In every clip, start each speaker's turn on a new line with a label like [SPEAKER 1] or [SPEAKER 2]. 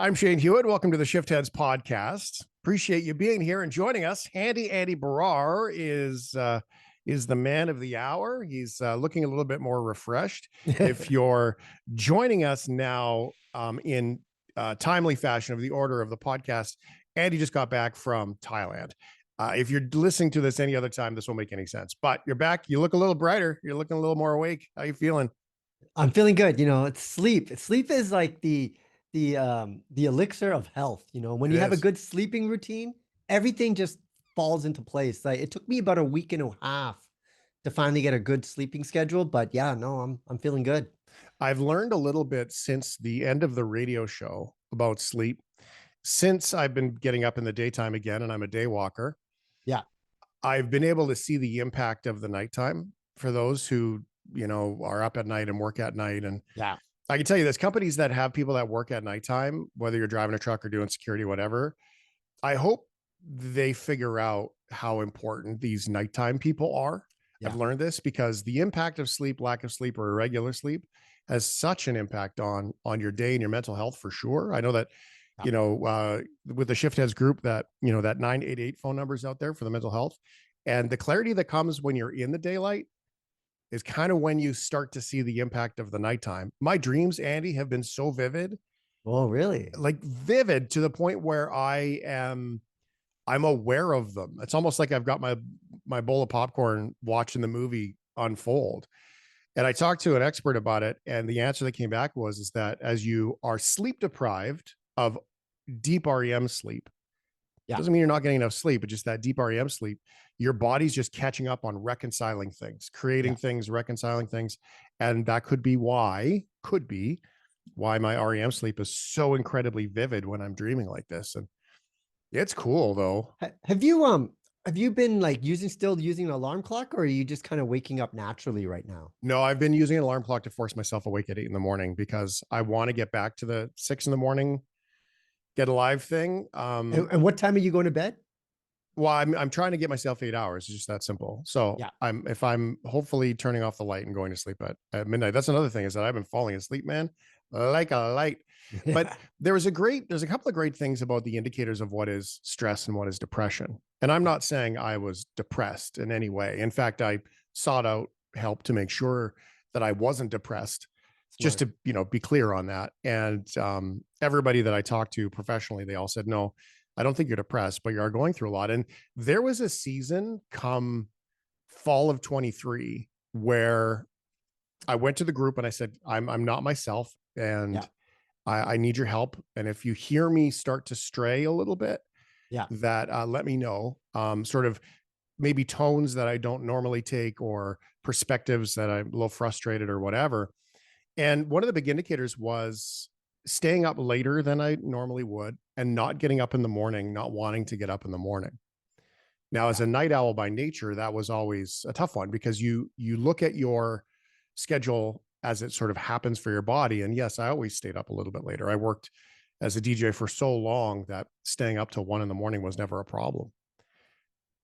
[SPEAKER 1] I'm Shane Hewitt. Welcome to the Shiftheads Podcast. Appreciate you being here and joining us. Handy Andy is the man of the hour. He's looking a little bit more refreshed. If you're joining us now in timely fashion of the order of the podcast, Andy just got back from Thailand. If you're listening to this any other time, this won't make any sense. But you're back. You look a little brighter. You're looking a little more awake. How you feeling?
[SPEAKER 2] I'm feeling good. It's sleep. Sleep is like the elixir of health. When
[SPEAKER 1] It
[SPEAKER 2] you have a
[SPEAKER 1] is.
[SPEAKER 2] good sleeping routine, everything just falls into place. Like it took me about a week and a half to finally get a good sleeping schedule, but yeah, no, I'm feeling good.
[SPEAKER 1] I've learned a little bit since the end of the radio show about sleep. Since I've been getting up in the daytime again, and I'm a day walker,
[SPEAKER 2] Yeah.
[SPEAKER 1] I've been able to see the impact of the nighttime for those who, are up at night and work at night. And
[SPEAKER 2] Yeah.
[SPEAKER 1] I can tell you this, companies that have people that work at nighttime, whether you're driving a truck or doing security, whatever, I hope they figure out how important these nighttime people are.
[SPEAKER 2] Yeah.
[SPEAKER 1] I've learned this because the impact of sleep, lack of sleep, or irregular sleep has such an impact on your day and your mental health for sure. I know that, with the Shift Heads group that, that 988 phone numbers out there for the mental health, and the clarity that comes when you're in the daylight is kind of when you start to see the impact of the nighttime. My dreams, Andy, have been so vivid,
[SPEAKER 2] Oh, really?
[SPEAKER 1] like vivid to the point where I'm aware of them. It's almost like I've got my bowl of popcorn watching the movie unfold. And I talked to an expert about it, and the answer that came back is that as you are sleep deprived of deep REM sleep,
[SPEAKER 2] Yeah.
[SPEAKER 1] doesn't mean you're not getting enough sleep, but just that deep REM sleep, your body's just catching up on reconciling things, creating things, reconciling things. And that could be why my REM sleep is so incredibly vivid when I'm dreaming like this. And it's cool though.
[SPEAKER 2] Have you been like still using an alarm clock, or are you just kind of waking up naturally right now?
[SPEAKER 1] No, I've been using an alarm clock to force myself awake at 8 a.m. because I want to get back to the 6 a.m. get alive thing.
[SPEAKER 2] And what time are you going to bed?
[SPEAKER 1] Well, I'm trying to get myself 8 hours. It's just that simple. So
[SPEAKER 2] Yeah.
[SPEAKER 1] if I'm hopefully turning off the light and going to sleep at midnight. That's another thing, is that I've been falling asleep, man, like a light. But there's a couple of great things about the indicators of what is stress and what is depression. And I'm not saying I was depressed in any way. In fact, I sought out help to make sure that I wasn't depressed, just to, be clear on that. And everybody that I talked to professionally, they all said, no, I don't think you're depressed, but you are going through a lot. And there was a season come fall of 23 where I went to the group and I said, I'm not myself, and I need your help. And if you hear me start to stray a little bit, that let me know. Sort of maybe tones that I don't normally take, or perspectives that I'm a little frustrated or whatever. And one of the big indicators was staying up later than I normally would, and not getting up in the morning, not wanting to get up in the morning. Now, as a night owl by nature, that was always a tough one, because you look at your schedule as it sort of happens for your body. And yes, I always stayed up a little bit later. I worked as a DJ for so long that staying up till 1 a.m. was never a problem.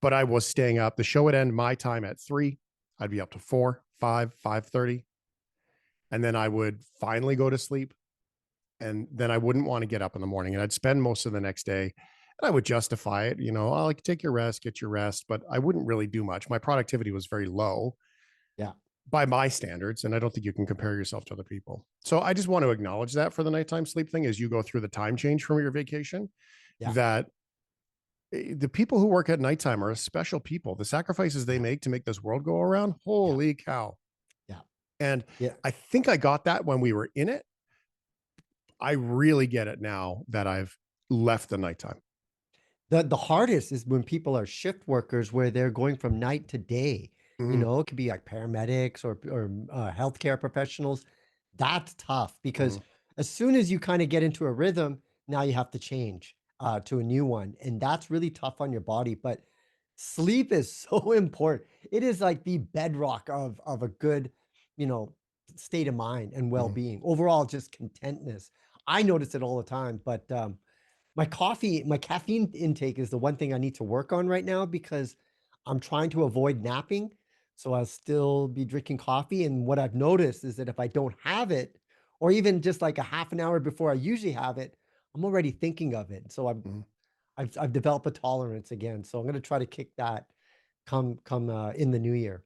[SPEAKER 1] But I was staying up. The show would end my time at 3. I'd be up to 4, 5, 5:30. And then I would finally go to sleep. And then I wouldn't want to get up in the morning, and I'd spend most of the next day, and I would justify it, oh, like, take your rest, get your rest, but I wouldn't really do much. My productivity was very low by my standards, and I don't think you can compare yourself to other people. So I just want to acknowledge that for the nighttime sleep thing, as you go through the time change from your vacation, that the people who work at nighttime are a special people. The sacrifices they make to make this world go around, holy cow. And I think I got that when we were in it. I really get it now that I've left the nighttime.
[SPEAKER 2] The hardest is when people are shift workers, where they're going from night to day. It could be like paramedics or healthcare professionals. That's tough, because as soon as you kind of get into a rhythm, now you have to change to a new one. And that's really tough on your body. But sleep is so important. It is like the bedrock of a good, state of mind and well-being. Overall, just contentness. I notice it all the time, but my caffeine intake is the one thing I need to work on right now, because I'm trying to avoid napping. So I'll still be drinking coffee. And what I've noticed is that if I don't have it, or even just like a half an hour before I usually have it, I'm already thinking of it. So
[SPEAKER 1] Mhm.
[SPEAKER 2] I've developed a tolerance again. So I'm going to try to kick that come in the new year.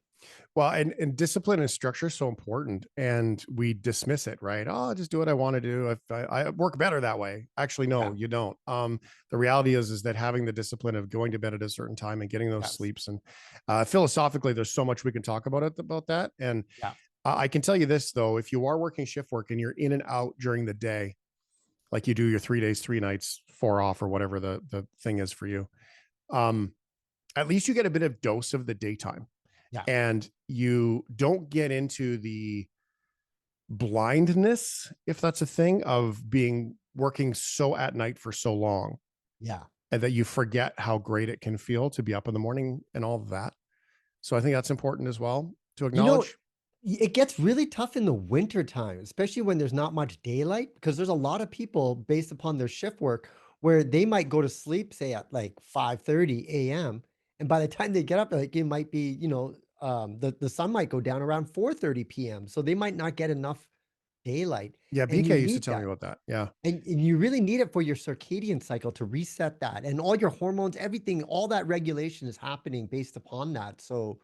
[SPEAKER 1] Well, and discipline and structure is so important, and we dismiss it, right? Oh, I'll just do what I want to do. If I work better that way. Actually,
[SPEAKER 2] Yeah.
[SPEAKER 1] no, you don't. The reality is that having the discipline of going to bed at a certain time and getting those
[SPEAKER 2] Yes.
[SPEAKER 1] sleeps, and philosophically, there's so much we can talk about that. And
[SPEAKER 2] Yeah.
[SPEAKER 1] I can tell you this though: if you are working shift work and you're in and out during the day, like you do your 3 days, 3 nights, four off, or whatever the thing is for you, um, at least you get a bit of dose of the daytime,
[SPEAKER 2] Yeah.
[SPEAKER 1] and you don't get into the blindness, if that's a thing, of being working so at night for so long,
[SPEAKER 2] Yeah.
[SPEAKER 1] and that you forget how great it can feel to be up in the morning and all of that. So I think that's important as well to
[SPEAKER 2] You know,
[SPEAKER 1] acknowledge.
[SPEAKER 2] it gets really tough in the winter time, especially when there's not much daylight, because there's a lot of people based upon their shift work where they might go to sleep, say at like 5:30 a.m. And by the time they get up, like it might be, the sun might go down around 4:30 p.m. So they might not get enough daylight.
[SPEAKER 1] Yeah,
[SPEAKER 2] And you
[SPEAKER 1] BK used to
[SPEAKER 2] need
[SPEAKER 1] tell me
[SPEAKER 2] that.
[SPEAKER 1] about that. Yeah.
[SPEAKER 2] And you really need it for your circadian cycle to reset that. And all your hormones, everything, all that regulation is happening based upon that. So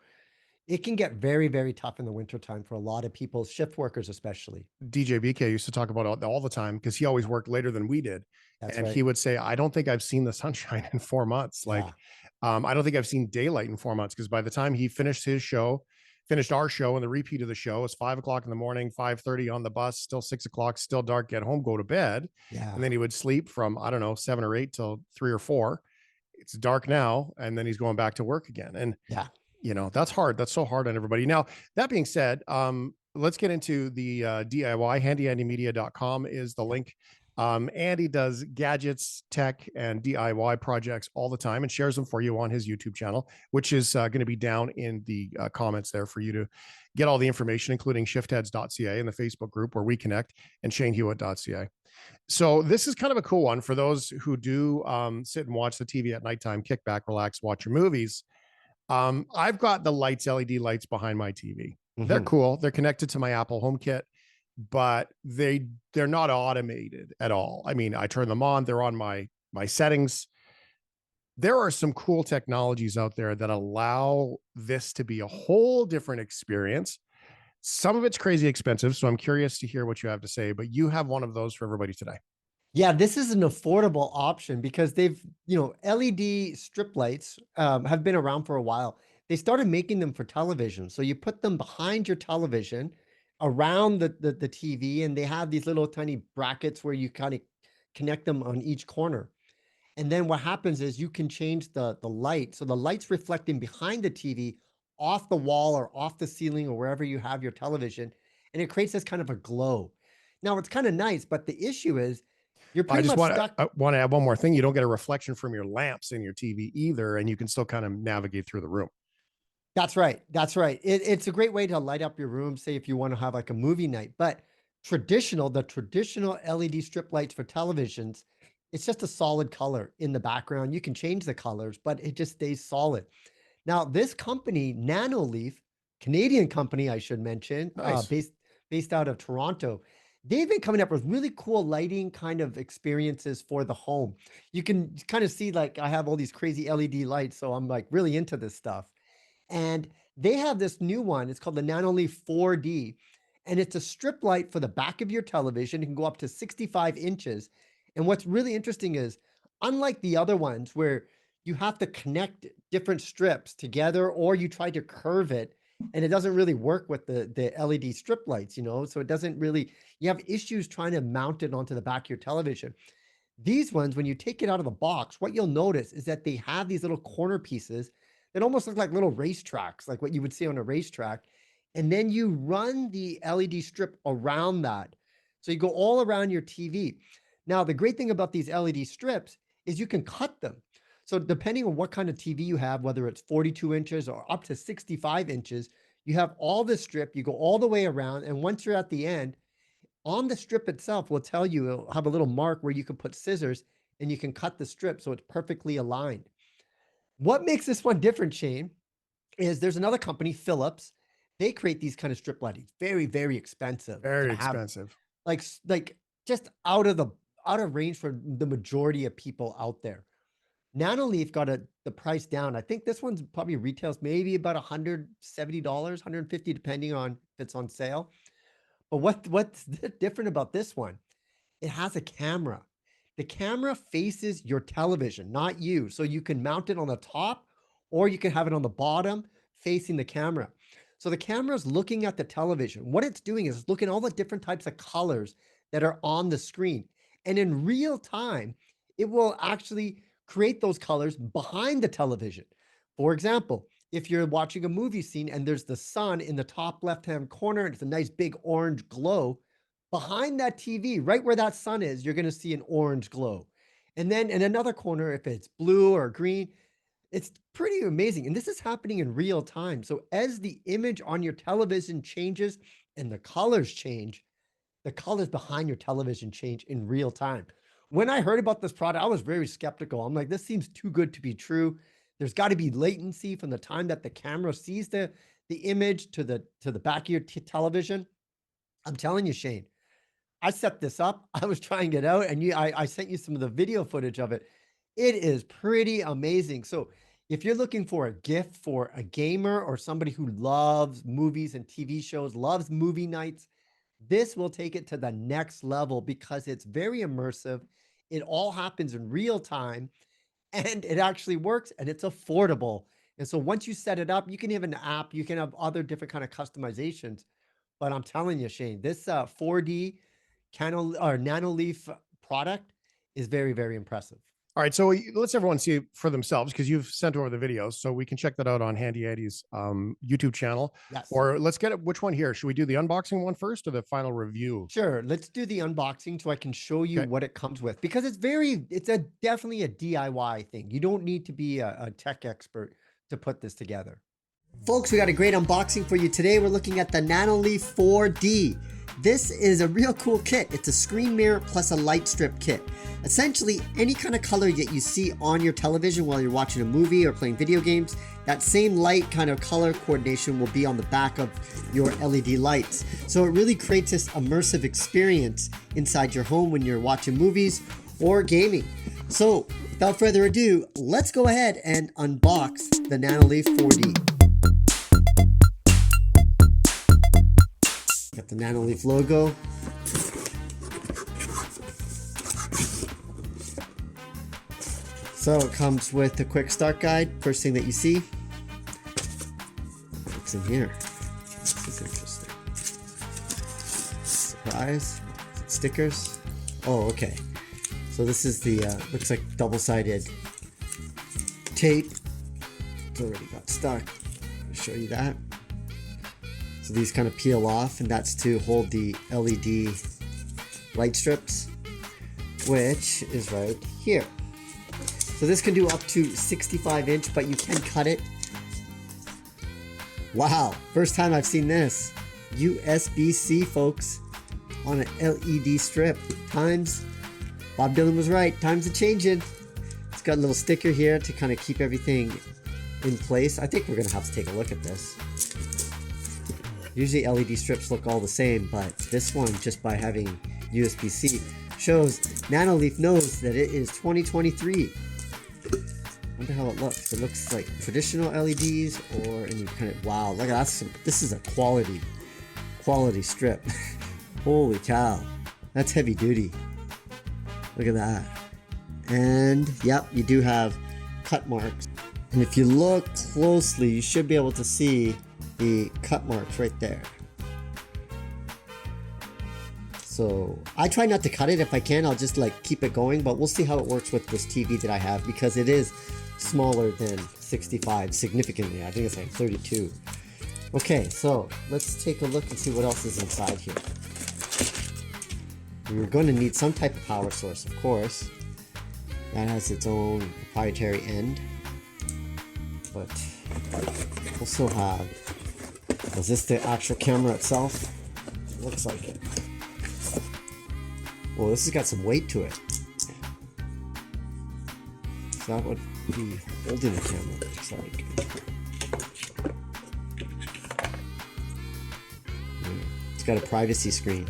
[SPEAKER 2] it can get very, very tough in the wintertime for a lot of people, shift workers especially.
[SPEAKER 1] DJ BK used to talk about all the time because he always worked later than we did.
[SPEAKER 2] That's
[SPEAKER 1] And
[SPEAKER 2] right.
[SPEAKER 1] he would say, I don't think I've seen the sunshine in 4 months.
[SPEAKER 2] Yeah.
[SPEAKER 1] Like, I don't think I've seen daylight in 4 months, because by the time he finished his show, finished our show, and the repeat of the show is 5 o'clock in the morning, 5:30 on the bus, still 6 o'clock, still dark, get home, go to bed.
[SPEAKER 2] Yeah.
[SPEAKER 1] And then he would sleep from, I don't know, 7 or 8 till 3 or 4. It's dark now. And then he's going back to work again. And
[SPEAKER 2] Yeah.
[SPEAKER 1] that's hard. That's so hard on everybody. Now, that being said, let's get into the DIY. HandyAndyMedia.com is the
[SPEAKER 2] Yeah.
[SPEAKER 1] link. Andy does gadgets, tech, and DIY projects all the time and shares them for you on his YouTube channel, which is going to be down in the comments there for you to get all the information, including shiftheads.ca and the Facebook group where we connect, and shanehewitt.ca. So this is kind of a cool one for those who do sit and watch the TV at nighttime, kick back, relax, watch your movies. I've got the LED lights behind my TV. They're
[SPEAKER 2] Hmm.
[SPEAKER 1] cool. They're connected to my Apple HomeKit, but they're not automated at all. I mean, I turn them on, they're on my settings. There are some cool technologies out there that allow this to be a whole different experience. Some of it's crazy expensive, so I'm curious to hear what you have to say, but you have one of those for everybody today.
[SPEAKER 2] Yeah, this is an affordable option because LED strip lights have been around for a while. They started making them for television. So you put them behind your television around the TV, and they have these little tiny brackets where you kind of connect them on each corner. And then what happens is you can change the light. So the light's reflecting behind the TV off the wall or off the ceiling or wherever you have your television. And it creates this kind of a glow. Now it's kind of nice, but the issue is you're
[SPEAKER 1] I
[SPEAKER 2] pretty
[SPEAKER 1] just
[SPEAKER 2] much
[SPEAKER 1] want to
[SPEAKER 2] stuck.
[SPEAKER 1] add one more thing. You don't get a reflection from your lamps in your TV either, and you can still kind of navigate through the room.
[SPEAKER 2] That's right. That's right. It's a great way to light up your room, say if you want to have like a movie night. But the traditional LED strip lights for televisions, it's just a solid color in the background. You can change the colors, but it just stays solid. Now, this company, Nanoleaf, Canadian company, I should mention,
[SPEAKER 1] Nice.
[SPEAKER 2] based out of Toronto, they've been coming up with really cool lighting kind of experiences for the home. You can kind of see like I have all these crazy LED lights, so I'm like really into this stuff. And they have this new one. It's called the Nanoleaf 4D. And it's a strip light for the back of your television. It can go up to 65 inches. And what's really interesting is, unlike the other ones where you have to connect different strips together or you try to curve it and it doesn't really work with the LED strip lights, so it doesn't really, you have issues trying to mount it onto the back of your television. These ones, when you take it out of the box, what you'll notice is that they have these little corner pieces that almost look like little racetracks, like what you would see on a racetrack. And then you run the LED strip around that. So you go all around your TV. Now, the great thing about these LED strips is you can cut them. So depending on what kind of TV you have, whether it's 42 inches or up to 65 inches, you have all this strip, you go all the way around. And once you're at the end, on the strip itself will tell you, it'll have a little mark where you can put scissors and you can cut the strip so it's perfectly aligned. What makes this one different, Shane, is there's another company, Philips. They create these kind of strip lighting. Very, very expensive
[SPEAKER 1] Very
[SPEAKER 2] to have,
[SPEAKER 1] expensive.
[SPEAKER 2] like just out of range for the majority of people out there. Nanoleaf got the price down. I think this one's probably retails maybe about $170, $150, depending on if it's on sale. But what's different about this one? It has a camera. The camera faces your television, not you. So you can mount it on the top or you can have it on the bottom facing the camera. So the camera is looking at the television. What it's doing is looking at all the different types of colors that are on the screen. And in real time, it will actually create those colors behind the television. For example, if you're watching a movie scene and there's the sun in the top left-hand corner, and it's a nice big orange glow, behind that TV, right where that sun is, you're going to see an orange glow. And then in another corner, if it's blue or green, it's pretty amazing. And this is happening in real time. So as the image on your television changes and the colors change, the colors behind your television change in real time. When I heard about this product, I was very skeptical. I'm like, this seems too good to be true. There's got to be latency from the time that the camera sees the image to the back of your television. I'm telling you, Shane, I set this up. I was trying it out, and I sent you some of the video footage of it. It is pretty amazing. So if you're looking for a gift for a gamer or somebody who loves movies and TV shows, loves movie nights, this will take it to the next level because it's very immersive. It all happens in real time and it actually works and it's affordable. And so once you set it up, you can have an app, you can have other different kind of customizations. But I'm telling you, Shane, this 4D Nanoleaf product is very, very impressive.
[SPEAKER 1] All right, so let's everyone see for themselves because you've sent over the videos, so we can check that out on Handy Andy's YouTube channel.
[SPEAKER 2] Yes.
[SPEAKER 1] Or let's get it. Which one here? Should we do the unboxing one first or the final review?
[SPEAKER 2] Sure. Let's do the unboxing so I can show you what it comes with because it's definitely a DIY thing. You don't need to be a tech expert to put this together. Folks, we got a great unboxing for you today. We're looking at the Nanoleaf 4D. This is a real cool kit. It's a screen mirror plus a light strip kit. Essentially, any kind of color that you see on your television while you're watching a movie or playing video games, that same light kind of color coordination will be on the back of your LED lights. So it really creates this immersive experience inside your home when you're watching movies or gaming. So without further ado, let's go ahead and unbox the Nanoleaf 4D. Got the Nanoleaf logo. So it comes with a quick start guide. First thing that you see. What's in here? This is interesting. Surprise. Stickers. Oh, okay. So this is the, looks like double-sided tape. It's already got stuck. I'll show you that. So these kind of peel off, and that's to hold the LED light strips, which is right here. So this can do up to 65 inch, but you can cut it. Wow, first time I've seen this. USB-C, folks, on an LED strip. Times, Bob Dylan was right, times are changing. It's got a little sticker here to kind of keep everything in place. I think we're gonna have to take a look at this. Usually LED strips look all the same, but this one, just by having USB-C, shows Nanoleaf knows that it is 2023. Wonder how it looks. It looks like traditional LEDs or any kind of, wow, look at that. This is a quality strip. Holy cow. That's heavy duty. Look at that. And yep, you do have cut marks. And if you look closely, you should be able to see the cut marks right there. So I try not to cut it. If I can, I'll just like keep it going, but we'll see how it works with this TV that I have because it is smaller than 65 significantly. I think it's like 32. Okay, so let's take a look and see what else is inside here. We're going to need some type of power source, of course. That has its own proprietary end, but we'll still have. Is this the actual camera itself? It looks like it. Well, this has got some weight to it. So that would be holding the camera, looks like. It's got a privacy screen.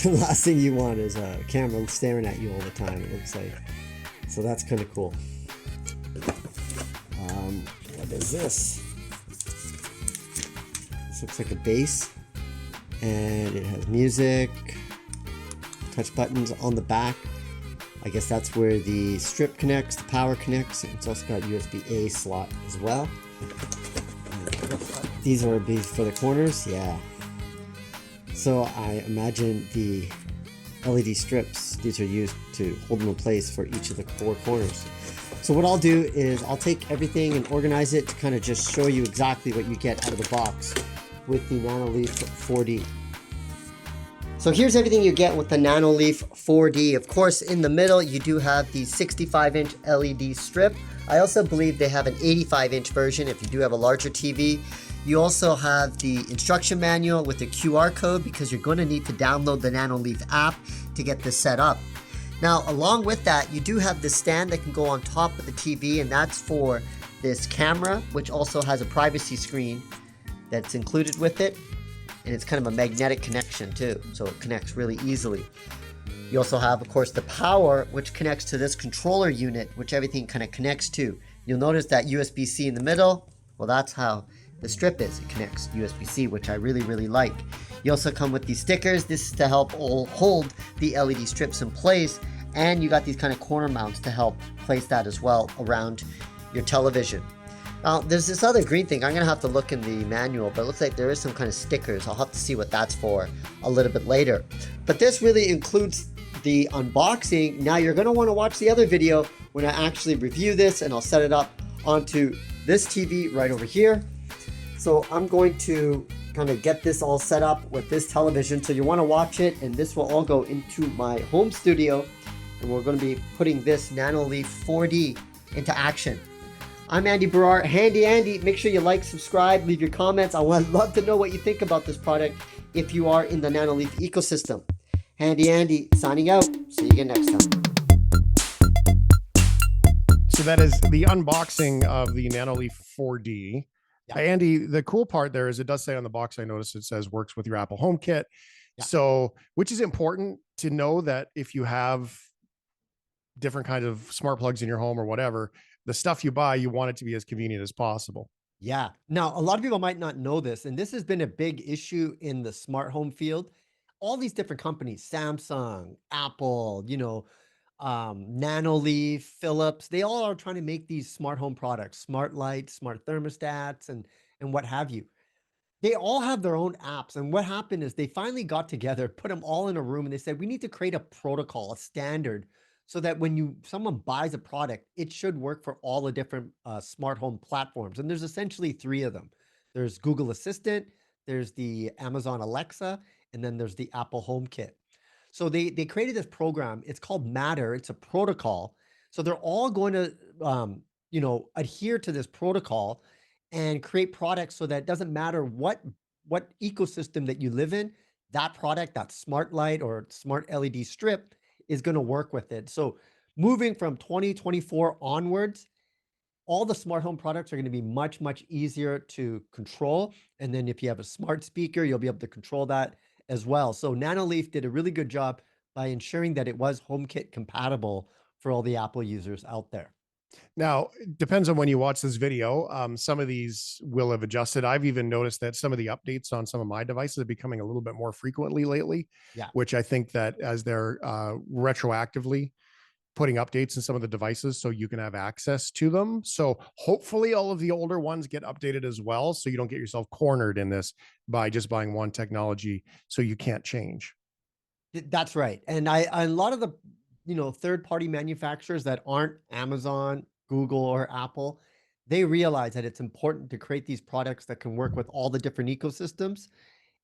[SPEAKER 2] The last thing you want is a camera staring at you all the time, it looks like. So that's kind of cool. What is this? This looks like a bass, and it has music, touch buttons on the back. I guess that's where the strip connects, the power connects. It's also got USB-A slot as well. These are for the corners, yeah. So I imagine the LED strips, these are used to hold them in place for each of the 4 corners. So what I'll do is I'll take everything and organize it to kind of just show you exactly what you get out of the box with the Nanoleaf 4D. So here's everything you get with the Nanoleaf 4D. Of course, in the middle, you do have the 65-inch LED strip. I also believe they have an 85-inch version if you do have a larger TV. You also have the instruction manual with the QR code because you're going to need to download the Nanoleaf app to get this set up. Now, along with that, you do have the stand that can go on top of the TV, and that's for this camera, which also has a privacy screen that's included with it. And it's kind of a magnetic connection too, so it connects really easily. You also have, of course, the power, which connects to this controller unit, which everything kind of connects to. You'll notice that USB-C in the middle. Well, that's how the strip is. It connects USB-C, which I really, really like. You also come with these stickers. This is to help hold the LED strips in place. And you got these kind of corner mounts to help place that as well around your television. Now, there's this other green thing. I'm going to have to look in the manual, but it looks like there is some kind of stickers. I'll have to see what that's for a little bit later. But this really includes the unboxing. Now, you're going to want to watch the other video when I actually review this, and I'll set it up onto this TV right over here. So I'm going to kind of get this all set up with this television. So you want to watch it, and this will all go into my home studio. And we're going to be putting this Nanoleaf 4D into action. I'm Andy Barrar, Handy Andy. Make sure you like, subscribe, leave your comments. I would love to know what you think about this product if you are in the Nanoleaf ecosystem. Handy Andy signing out. See you again next time.
[SPEAKER 1] So that is the unboxing of the Nanoleaf 4D. Yeah. Andy, the cool part there is it does say on the box, I noticed it says works with your Apple HomeKit. Yeah. So, which is important to know that if you have different kinds of smart plugs in your home or whatever, the stuff you buy, you want it to be as convenient as possible.
[SPEAKER 2] Yeah. Now, a lot of people might not know this, and this has been a big issue in the smart home field. All these different companies, Samsung, Apple, Nanoleaf, Philips, they all are trying to make these smart home products, smart lights, smart thermostats, and what have you. They all have their own apps. And what happened is they finally got together, put them all in a room, and they said, we need to create a protocol, a standard, so that when someone buys a product, it should work for all the different smart home platforms. And there's essentially 3 of them. There's Google Assistant, there's the Amazon Alexa, and then there's the Apple HomeKit. So they created this program. It's called Matter. It's a protocol. So they're all going to, adhere to this protocol and create products so that it doesn't matter what ecosystem that you live in, that product, that smart light or smart LED strip is going to work with it. So moving from 2024 onwards, all the smart home products are going to be much, much easier to control. And then if you have a smart speaker, you'll be able to control that as well. So Nanoleaf did a really good job by ensuring that it was HomeKit compatible for all the Apple users out there.
[SPEAKER 1] Now, it depends on when you watch this video. Some of these will have adjusted. I've even noticed that some of the updates on some of my devices are becoming a little bit more frequently lately, which I think that as they're retroactively putting updates in some of the devices so you can have access to them. So hopefully all of the older ones get updated as well, so you don't get yourself cornered in this by just buying one technology so you can't change.
[SPEAKER 2] That's right. And a lot of the third-party manufacturers that aren't Amazon, Google, or Apple, they realize that it's important to create these products that can work with all the different ecosystems.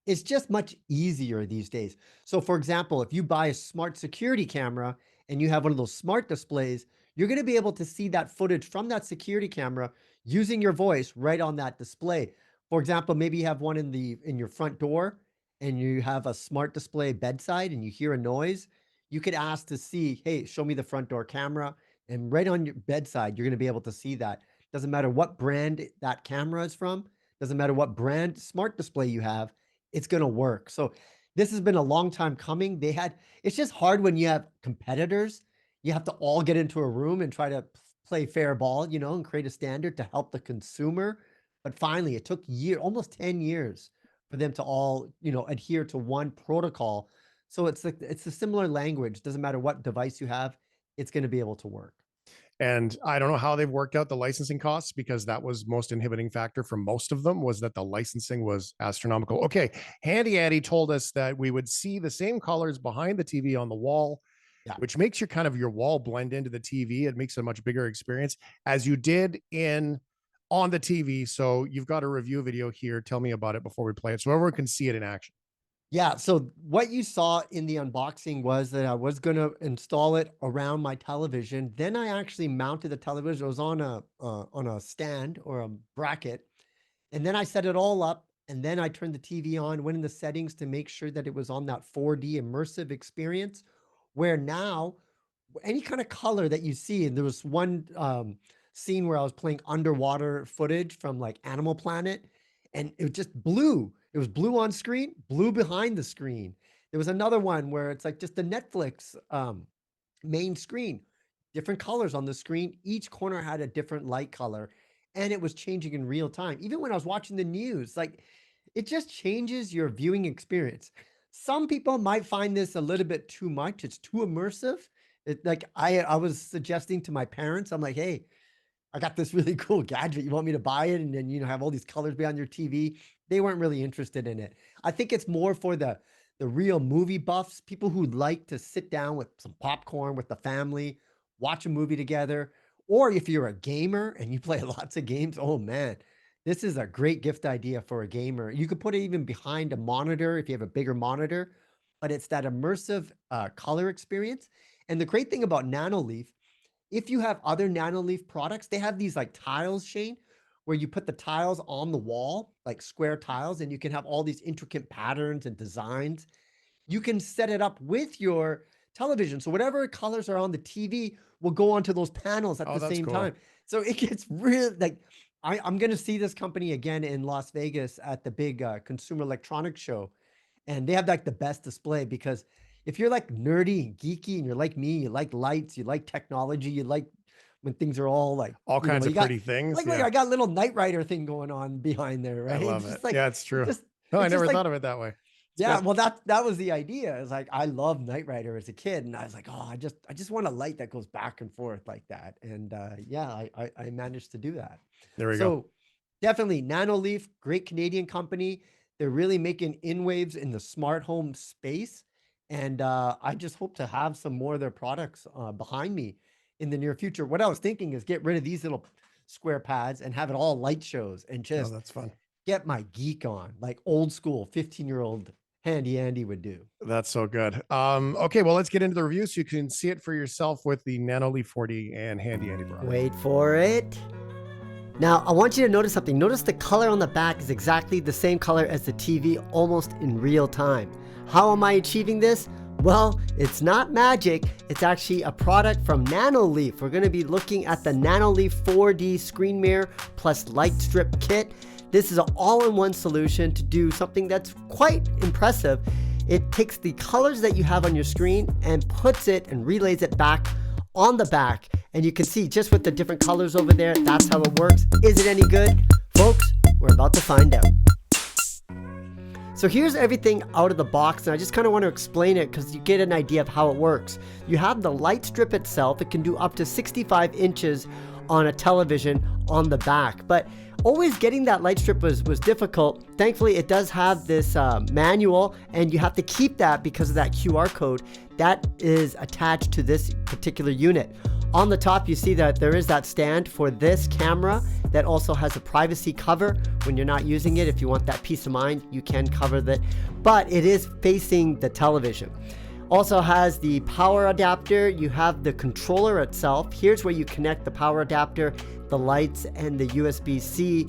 [SPEAKER 2] It's just much easier these days. So for example, if you buy a smart security camera and you have one of those smart displays, you're going to be able to see that footage from that security camera using your voice right on that display. For example, maybe you have one in your front door and you have a smart display bedside and you hear a noise. You could ask to see, hey, show me the front door camera, and right on your bedside, you're going to be able to see that. Doesn't matter what brand that camera is from. Doesn't matter what brand smart display you have, it's going to work. So this has been a long time coming. It's just hard when you have competitors. You have to all get into a room and try to play fair ball, and create a standard to help the consumer. But finally, it took almost 10 years for them to all, adhere to one protocol. So it's a similar language. Doesn't matter what device you have, it's going to be able to work.
[SPEAKER 1] And I don't know how they've worked out the licensing costs, because that was most inhibiting factor for most of them, was that the licensing was astronomical. Okay. Handy Andy told us that we would see the same colors behind the TV on the wall,
[SPEAKER 2] Yeah.
[SPEAKER 1] which makes your wall blend into the TV. It makes a much bigger experience, as you did on the TV. So you've got a review video here. Tell me about it before we play it, so everyone can see it in action.
[SPEAKER 2] Yeah, so what you saw in the unboxing was that I was going to install it around my television. Then I actually mounted the television. It was on a stand or a bracket. And then I set it all up, and then I turned the TV on, went in the settings to make sure that it was on that 4D immersive experience, where now any kind of color that you see, and there was one scene where I was playing underwater footage from like Animal Planet, and it was just blue. It was blue on screen, blue behind the screen. There was another one where it's like just the Netflix main screen, different colors on the screen. Each corner had a different light color, and it was changing in real time. Even when I was watching the news, like, it just changes your viewing experience. Some people might find this a little bit too much. It's too immersive. Like I was suggesting to my parents, I'm like, hey, I got this really cool gadget. You want me to buy it? And then, have all these colors be on your TV. They weren't really interested in it. I think it's more for the real movie buffs, people who like to sit down with some popcorn with the family, watch a movie together. Or if you're a gamer and you play lots of games, oh man, this is a great gift idea for a gamer. You could put it even behind a monitor if you have a bigger monitor, but it's that immersive color experience. And the great thing about Nanoleaf, if you have other Nanoleaf products, they have these like tiles, Shane, where you put the tiles on the wall, like square tiles, and you can have all these intricate patterns and designs. You can set it up with your television. So whatever colors are on the TV will go onto those panels at the same time. So it gets really like, I'm going to see this company again in Las Vegas at the big Consumer Electronics Show. And they have like the best display, because if you're like nerdy and geeky and you're like me, you like lights, you like technology, you like when things are all like
[SPEAKER 1] all kinds of pretty things.
[SPEAKER 2] Like, I got a little Knight Rider thing going on behind there, right?
[SPEAKER 1] I love it.
[SPEAKER 2] Like,
[SPEAKER 1] yeah, it's true. No, I never thought of it that way.
[SPEAKER 2] Yeah, well, that was the idea. It's like, I loved Knight Rider as a kid, and I was like, oh, I just want a light that goes back and forth like that. And yeah, I managed to do that.
[SPEAKER 1] There we go.
[SPEAKER 2] So definitely Nanoleaf, great Canadian company. They're really making inwaves in the smart home space. And I just hope to have some more of their products behind me in the near future. What I was thinking is get rid of these little square pads and have it all light shows, and just
[SPEAKER 1] that's fun.
[SPEAKER 2] Get my geek on, like old school 15-year-old Handy Andy would do.
[SPEAKER 1] That's so good. Okay, well, let's get into the review so you can see it for yourself with the Nanoleaf 4D and Handy Andy product.
[SPEAKER 2] Wait for it. Now, I want you to notice something. Notice the color on the back is exactly the same color as the TV, almost in real time. How am I achieving this? Well, it's not magic. It's actually a product from Nanoleaf. We're going to be looking at the Nanoleaf 4D screen mirror plus light strip kit. This is an all-in-one solution to do something that's quite impressive. It takes the colors that you have on your screen and puts it and relays it back on the back. And you can see just with the different colors over there, that's how it works. Is it any good? Folks, we're about to find out. So here's everything out of the box, and I just kind of want to explain it because you get an idea of how it works. You have the light strip itself. It can do up to 65 inches on a television on the back, but always getting that light strip was difficult. Thankfully, it does have this manual, and you have to keep that because of that QR code that is attached to this particular unit. On the top, you see that there is that stand for this camera that also has a privacy cover. When you're not using it, if you want that peace of mind, you can cover that, but it is facing the television. Also has the power adapter. You have the controller itself. Here's where you connect the power adapter, the lights, and the USB-C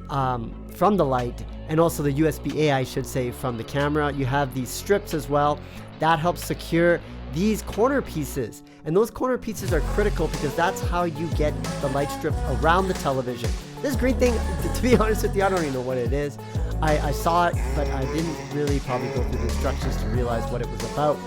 [SPEAKER 2] from the light, and also the USB-A, I should say, from the camera. You have these strips as well. That helps secure these corner pieces. And those corner pieces are critical because that's how you get the light strip around the television. This green thing, to be honest with you, I don't even know what it is. I saw it, but I didn't really probably go through the instructions to realize what it was about.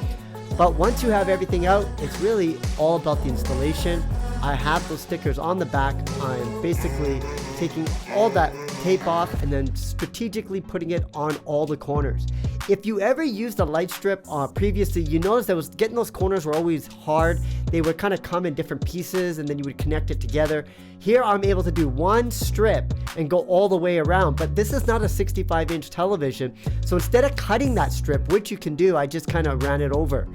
[SPEAKER 2] But once you have everything out, it's really all about the installation. I have those stickers on the back. I'm basically taking all that tape off and then strategically putting it on all the corners. If you ever used a light strip previously, you notice that getting those corners were always hard. They would kind of come in different pieces and then you would connect it together. Here I'm able to do one strip and go all the way around, but this is not a 65-inch television. So instead of cutting that strip, which you can do, I just kind of ran it over.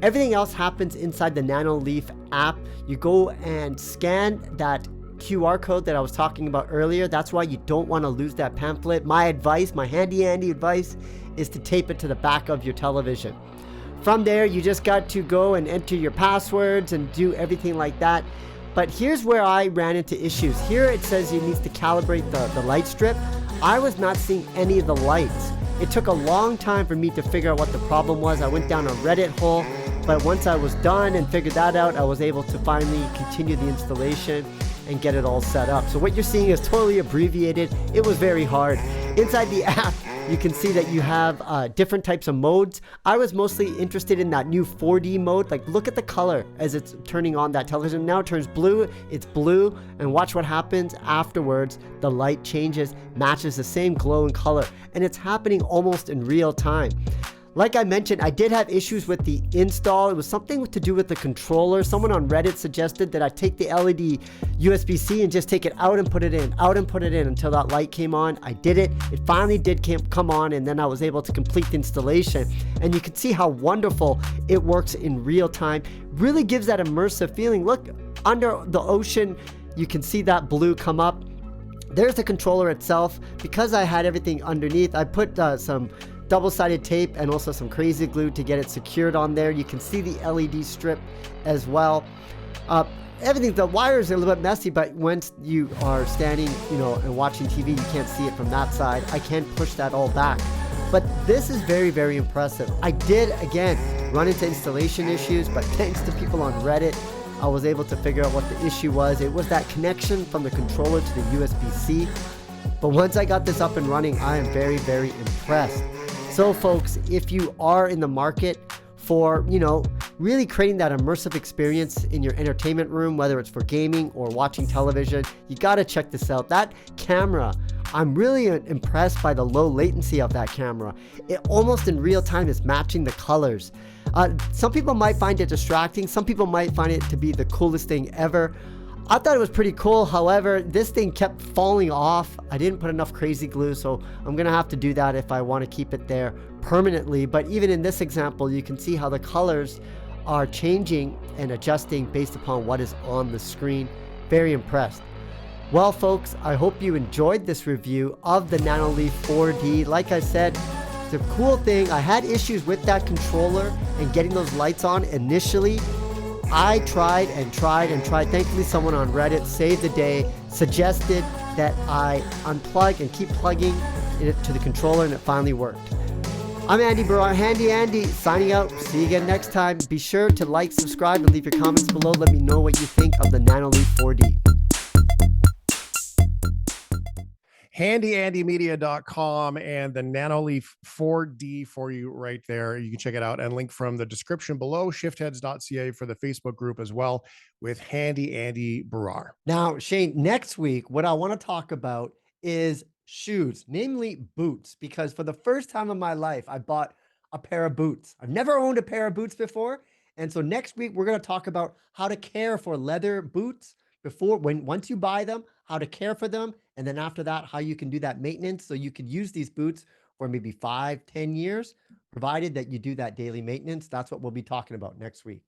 [SPEAKER 2] Everything else happens inside the Nanoleaf app. You go and scan that QR code that I was talking about earlier. That's why you don't want to lose that pamphlet. My advice, my handy Andy advice, is to tape it to the back of your television. From there, you just got to go and enter your passwords and do everything like that. But here's where I ran into issues. Here it says you need to calibrate the light strip. I was not seeing any of the lights. It took a long time for me to figure out what the problem was. I went down a Reddit hole, but once I was done and figured that out, I was able to finally continue the installation and get it all set up. So what you're seeing is totally abbreviated. It was very hard. Inside the app, you can see that you have different types of modes. I was mostly interested in that new 4D mode. Like, look at the color as it's turning on that television. Now it turns blue, it's blue, and watch what happens afterwards. The light changes, matches the same glow and color, and it's happening almost in real time. Like I mentioned, I did have issues with the install. It was something to do with the controller. Someone on Reddit suggested that I take the LED USB-C and just take it out and put it in, until that light came on. I did it. It finally did come on, and then I was able to complete the installation. And you can see how wonderful it works in real time. Really gives that immersive feeling. Look, under the ocean, you can see that blue come up. There's the controller itself. Because I had everything underneath, I put some double-sided tape and also some crazy glue to get it secured on there. You can see the LED strip as well. Everything, the wires are a little bit messy, but once you are standing, and watching TV, you can't see it from that side. I can push that all back. But this is very, very impressive. I did, again, run into installation issues, but thanks to people on Reddit, I was able to figure out what the issue was. It was that connection from the controller to the USB-C. But once I got this up and running, I am very, very impressed. So folks, if you are in the market for, really creating that immersive experience in your entertainment room, whether it's for gaming or watching television, you got to check this out. That camera, I'm really impressed by the low latency of that camera. It almost in real time is matching the colors. Some people might find it distracting. Some people might find it to be the coolest thing ever. I thought it was pretty cool. However, this thing kept falling off. I didn't put enough crazy glue, so I'm gonna have to do that if I want to keep it there permanently. But even in this example, you can see how the colors are changing and adjusting based upon what is on the screen. Very impressed. Well, folks, I hope you enjoyed this review of the Nanoleaf 4D. Like I said, the cool thing, I had issues with that controller and getting those lights on initially. I tried and tried and tried. Thankfully, someone on Reddit saved the day, suggested that I unplug and keep plugging it to the controller, and it finally worked. I'm Andy Barrar, Handy Andy, signing out. See you again next time. Be sure to like, subscribe, and leave your comments below. Let me know what you think of the Nanoleaf 4D.
[SPEAKER 1] HandyAndyMedia.com and the Nanoleaf 4D for you right there. You can check it out and link from the description below, shiftheads.ca for the Facebook group as well with Handy Andy Barrar.
[SPEAKER 2] Now, Shane, next week, what I want to talk about is shoes, namely boots, because for the first time in my life, I bought a pair of boots. I've never owned a pair of boots before. And so next week, we're going to talk about how to care for leather boots once you buy them, how to care for them. And then after that, how you can do that maintenance. So you could use these boots for maybe 5-10 years, provided that you do that daily maintenance. That's what we'll be talking about next week.